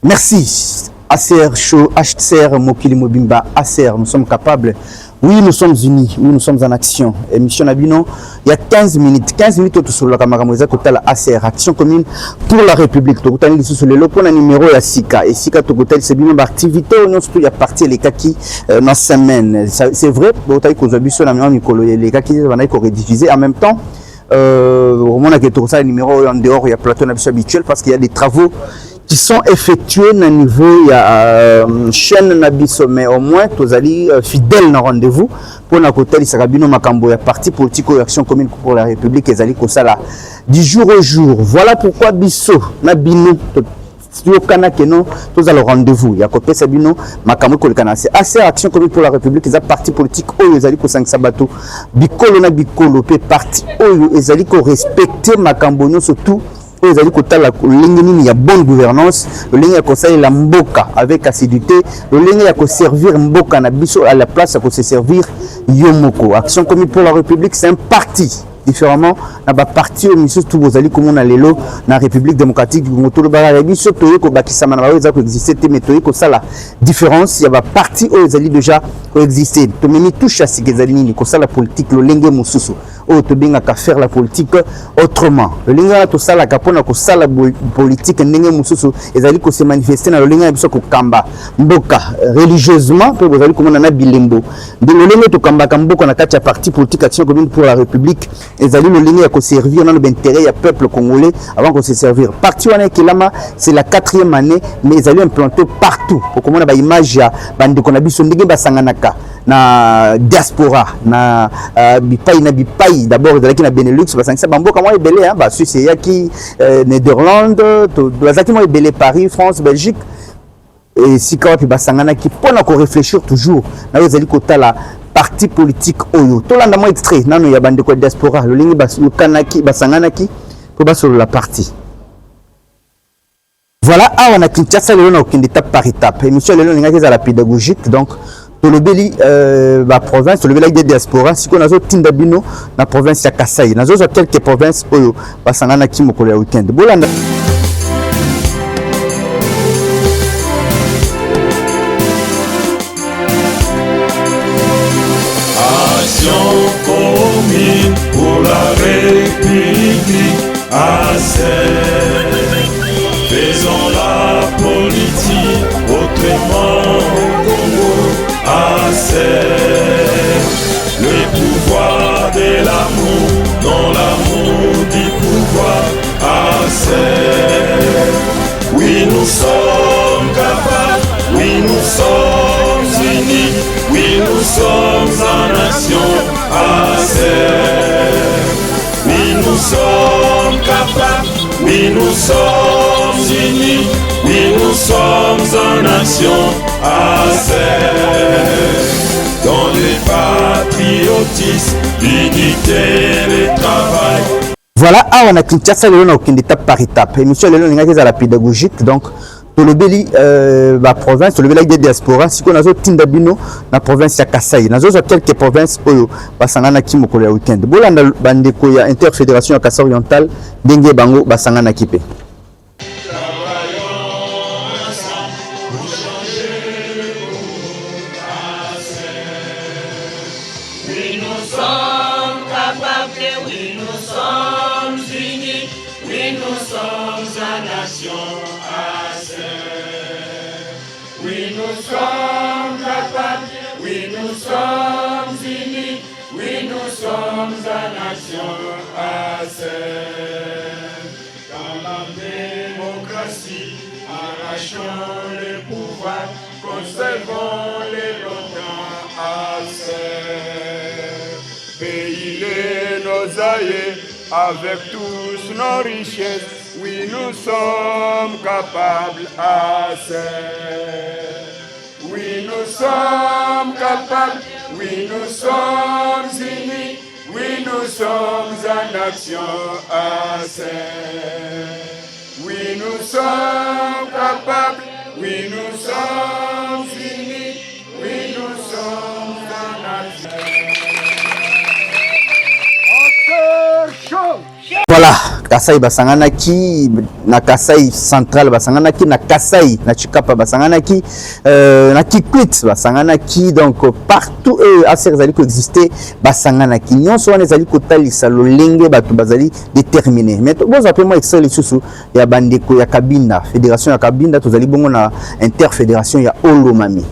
Merci. ACR Show, HCR Mokili Mobimba, ACR, nous sommes capables. Oui, nous sommes unis, oui, nous sommes en action. Émission Nabino, il y a 15 minutes. 15 minutes sur la caméra, total ACR, Action commune pour la République. Tu as sur le local numéro de SICA. Et SICA, tu as c'est bien l'activité, il y a parti les kaki dans la semaine. C'est vrai, tu as les kaki, on a diffusé en même temps. Au moment où tu as le numéro en dehors, il y a plateau habituel parce qu'il y a des travaux qui sont effectués à niveau il y a chaîne Nabiso, mais au moins tous allez fidèles dans rendez-vous pour la côté il sera bien makambo ya parti politique ou action commune pour la République et allez comme ça là du jour au jour. Voilà pourquoi biso nabino studio kana keno tous allez rendez-vous il y a côté sabino makambo ko le kana c'est assez action commune pour la République les parti politique oyo ezali ko 5 sabato bikolo na bikolo pe parti oyo ezali ko respecter makambo no surtout les alliés il y a bonne gouvernance, le ligne conseil la mboka avec assiduité, le ligne à servir mboka na biso à la place à se servir yomoko. Action commune pour la République, c'est un parti. Différemment, na ba parti au ministre tout vos alliés comme on a l'élo na République démocratique du Congo le Barabi surtout que bakisama na ba exister méthode que ça la différence il y a ba parti aux alliés déjà exister. To meni touche à ce que zalini ko ça la politique le lenge mususu. Oh to binga ka faire la politique autrement. Le linga to ça la kapona ko ça la politique ndenge mususu ezali ko se manifester na le linga biso ko kamba mboka religieusement pour vos alliés comme on a bilembo. De le linga to kamba mboka na kati ya parti politique action commune pour la République. Les alliés le ligne à servir dans l'intérêt du peuple congolais avant qu'on se servir. Parti on est Kilama, c'est la 4e année, mais ils allaient implanter partout. Pour comment on a image ya bande qu'on a vu son ndenge basanganaka na diaspora na bipai d'abord ils allaient qui na Benelux parce que ça bambo comment est belé hein bah Suisse ya qui Néderlande tout bazaki moi belé Paris France Belgique et si quand puis basangana qui pour encore réfléchir toujours na ils allaient côté là parti politique oyo to landa mo extrait nano ya bande ko diaspora le lingi basanganaki pour bas sur la partie voilà on a Kinshasa le na okindi étape par étape émission le linga za la pédagogique donc to le beli ba province to le beli des diaspora siko nazo tinda bino na province ya Kasai nazo za quelques provinces oyo basanganaki mokolo ya weekend bolanda pour la République, faisons la politique autrement au Congo, le pouvoir de l'amour, non l'amour du pouvoir, oui nous sommes capables, oui nous sommes unis, oui nous sommes en nation. Oui, nous sommes capables, oui, nous sommes unis, oui, nous sommes en nation, dans le patriotisme, l'unité, le travail. Voilà, on a Kinshasa, le on a aucune étape par étape. Émission, le on a la pédagogique, donc. Pour le beli la province le beli des diaspora si qu'on a zo tinda bino na province ya Kasai nazo zo quelques provinces oyo basangana ki mokolo ya weekend bolanda bandeko ya interfédération ya Kasai oriental ndenge bango basangana kipe Oui, nous sommes capables, oui, nous sommes unis, oui, nous sommes en nation dans la démocratie, arrachons le pouvoir, conservons les longtemps pays les nos aïeux, avec tous nos richesses, oui, nous sommes capables oui, nous sommes capables, oui, nous sommes unis, oui, nous sommes en action oui, nous sommes capables, oui, nous sommes unis, oui, nous sommes en action. Voilà, Kasai basanganaki, na Kasai central basanganaki, na Kasai na Chikapa basanganaki, na Kikwit basanganaki, donc partout ACR zali coexister basanganaki. Nyonso wana zali kotalisa lolenge batu bazali déterminé. Mais vous appelez moi extrait lisusu ya bandeko ya Kabinda, fédération ya Kabinda tozali bongo na interfédération ya Olomami.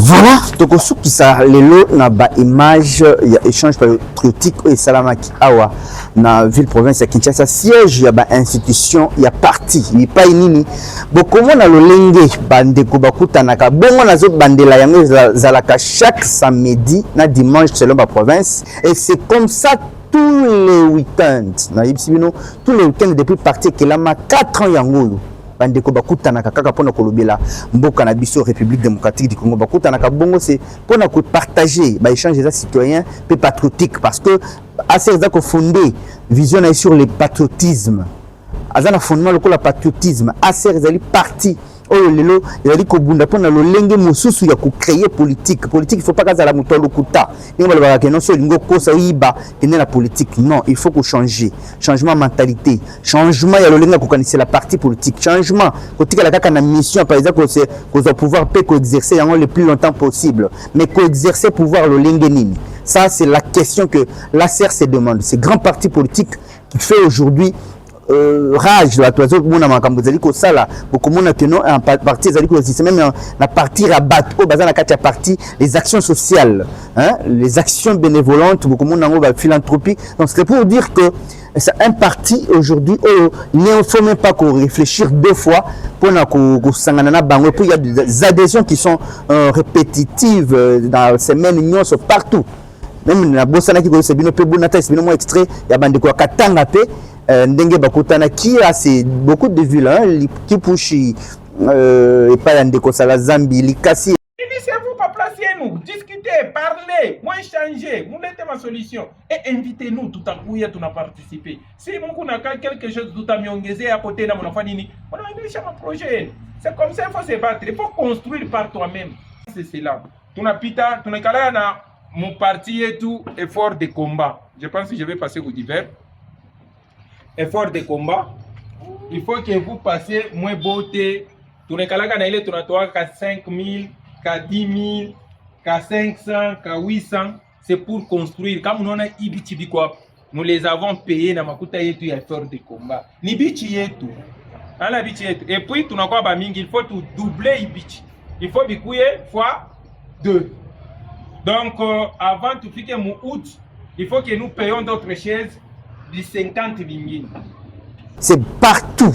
Voilà, tokosukisa lelo na ba image ya échange patriotique et salamaki awa na ville province ya Kinshasa, siège ya ba institution ya parti ni pa nini bokomo na lolenge bandeko bakutanaka bongo nazo bandela yango zalaka chaque samedi na dimanche selon ba province, et c'est comme ça tous les week-ends na yibsibino tous les week-ends depuis parti kelama 4 ans yango bandeko bakutanaka kaka pona kolobela mboka na biso République démocratique du Congo, bakutanaka bongo c'est pona ko partager ba échange des citoyens et patriotiques, parce que assez za ko fonder vision sur le patriotisme, azana fondement le patriotisme assez ezali parti oyo lelo ezali ko bunda pona lolenge mosusu ya ko créer politique. Il faut pas kazala muto lokuta ni balobaka ke non so lingo kosa yiba ene la politique, non, il faut ko changer, changement mentalité, changement ya lolenge ko kanisa la parti politique, changement kotika la kaka na mission par exemple ko pouvoir peut coexercer yango le plus longtemps possible, mais coexercer pouvoir lolenge nini, ça c'est la question que l'ACR se demande. Ces grands partis politiques qui fait aujourd'hui rage la toiseau mona makambo zali ko sala bokomona que non en partie zali ko système même na parti rabat au bazana kati ya parti les actions sociales, hein, les actions bénévolentes bokomona ngo ba philanthropie. Donc c'est pour dire que c'est un parti aujourd'hui il ne faut même pas qu'on réfléchir deux fois pour na ko sangana na bango, pour il y a des adhésions qui sont répétitives dans ces mêmes unions partout, même na bosana ki ko se bino pe bonata se bino mo extrait ya bande ko katanga pe ndenge bakutana qui a c'est beaucoup de villes hein, qui pushi et pas ndeko sala Zambi likasi. Initiez-vous par placer nous, discuter, parler, moi changer, vous mettez ma solution et invitez-nous tout à coup hier tu n'as participé. Si mon n'a quelque chose tout à miongezé à côté de mon enfant nini, on a un projet. C'est comme ça il faut se battre, il faut construire par toi-même. C'est cela. Tu n'as pita, tu n'as qu'à là mon parti et tout effort de combat. Je pense que je vais passer au divers. Effort de combat, il faut que vous passiez moins beauté. Tu n'es qu'à la ganaille, tu n'as qu'à 5 000, qu'à 10 000, qu'à 500, qu'à 800. C'est pour construire. Comme nous on a Ibichi quoi, nous les avons payés dans ma coûta et tout effort de combat. Nibichi et tout. Et puis tu n'as pas il faut tout doubler Ibichi. Il faut bikouiller fois 2. Donc avant de filer mon août, il faut que nous payions d'autres chaises. 50 000. C'est partout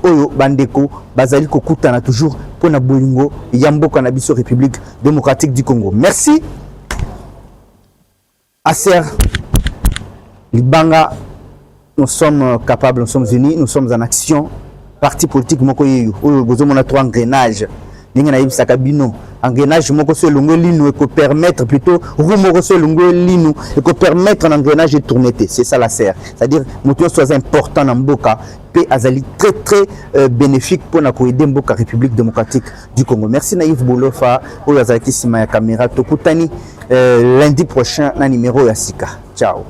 oyo bandeko bazali kokutana toujours pour na bolingo yamboka na biso République démocratique du Congo. Merci ACR Libanga, nous sommes capables, nous sommes unis, nous sommes en action. Parti politique moko yeyo oyo bozomona trois engrenages ninga na yibisaka bino engrenage moko so longo lino et ko permettre plutôt roue moko so longo lino et ko permettre un engrenage de tourner. C'est ça la serre, c'est-à-dire moto soit important na mboka pe azali très bénéfique pour na ko aider mboka République démocratique du Congo. Merci Naïf Bolofa oyo azaki sima ya caméra tokutani lundi prochain na numéro ya Sika. Ciao.